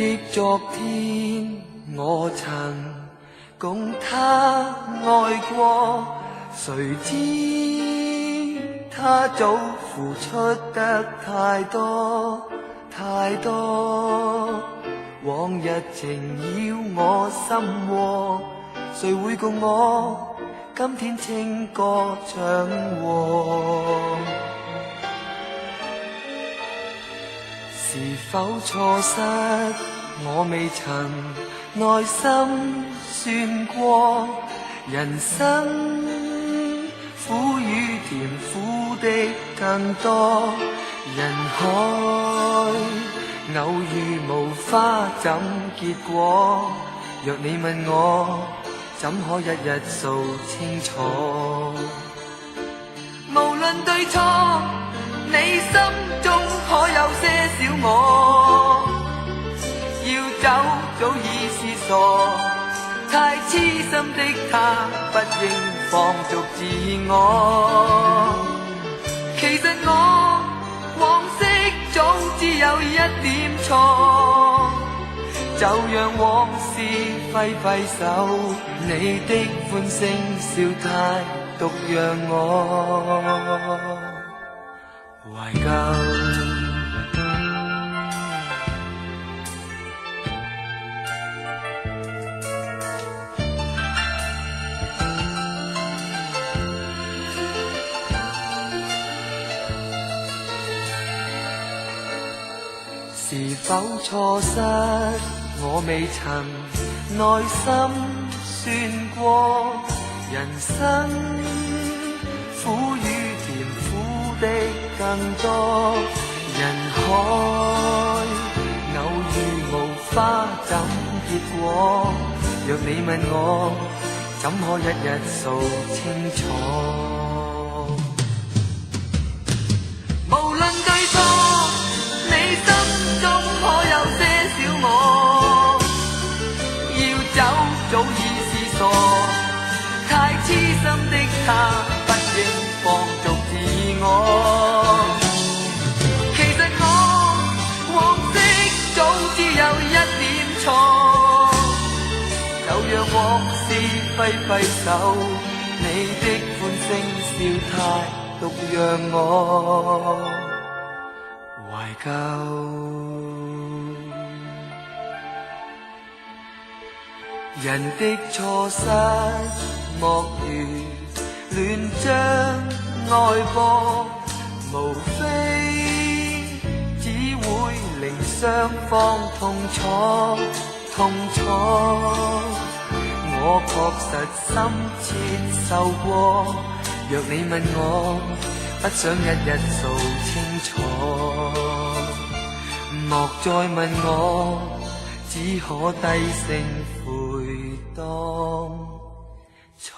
憶昨天，我曾共他愛過，誰知他早付出得太多太多，往日情擾我心窩，誰會共我今天清歌唱和？是否錯失我未曾耐心算過，人生苦與甜苦的更多，人海偶遇無花怎結果？若你問我，怎可一日數清楚？無論對錯，你心中可有些少我？要走早已是傻，太痴心的他不應放逐自我。其實我往昔早知有一點錯，就讓往事揮揮手，你的歡聲笑態獨讓我懷舊。是否錯失我未曾耐心算過？人生苦與甜苦的更多，人海偶遇無花怎結果？若你問我，怎可一日數清楚？無論對錯，你心中可有些少我？要走早已是傻，太痴心的他不應放逐自我。其實我往昔早知有一點錯，就讓往事揮揮手，你的歡聲笑態獨讓我懷舊。人的錯失莫如亂將愛播，無非只會令雙方痛楚痛楚。我確實深切受過，若你問我，不想一日數清楚。莫再問我，只可低聲悔當初。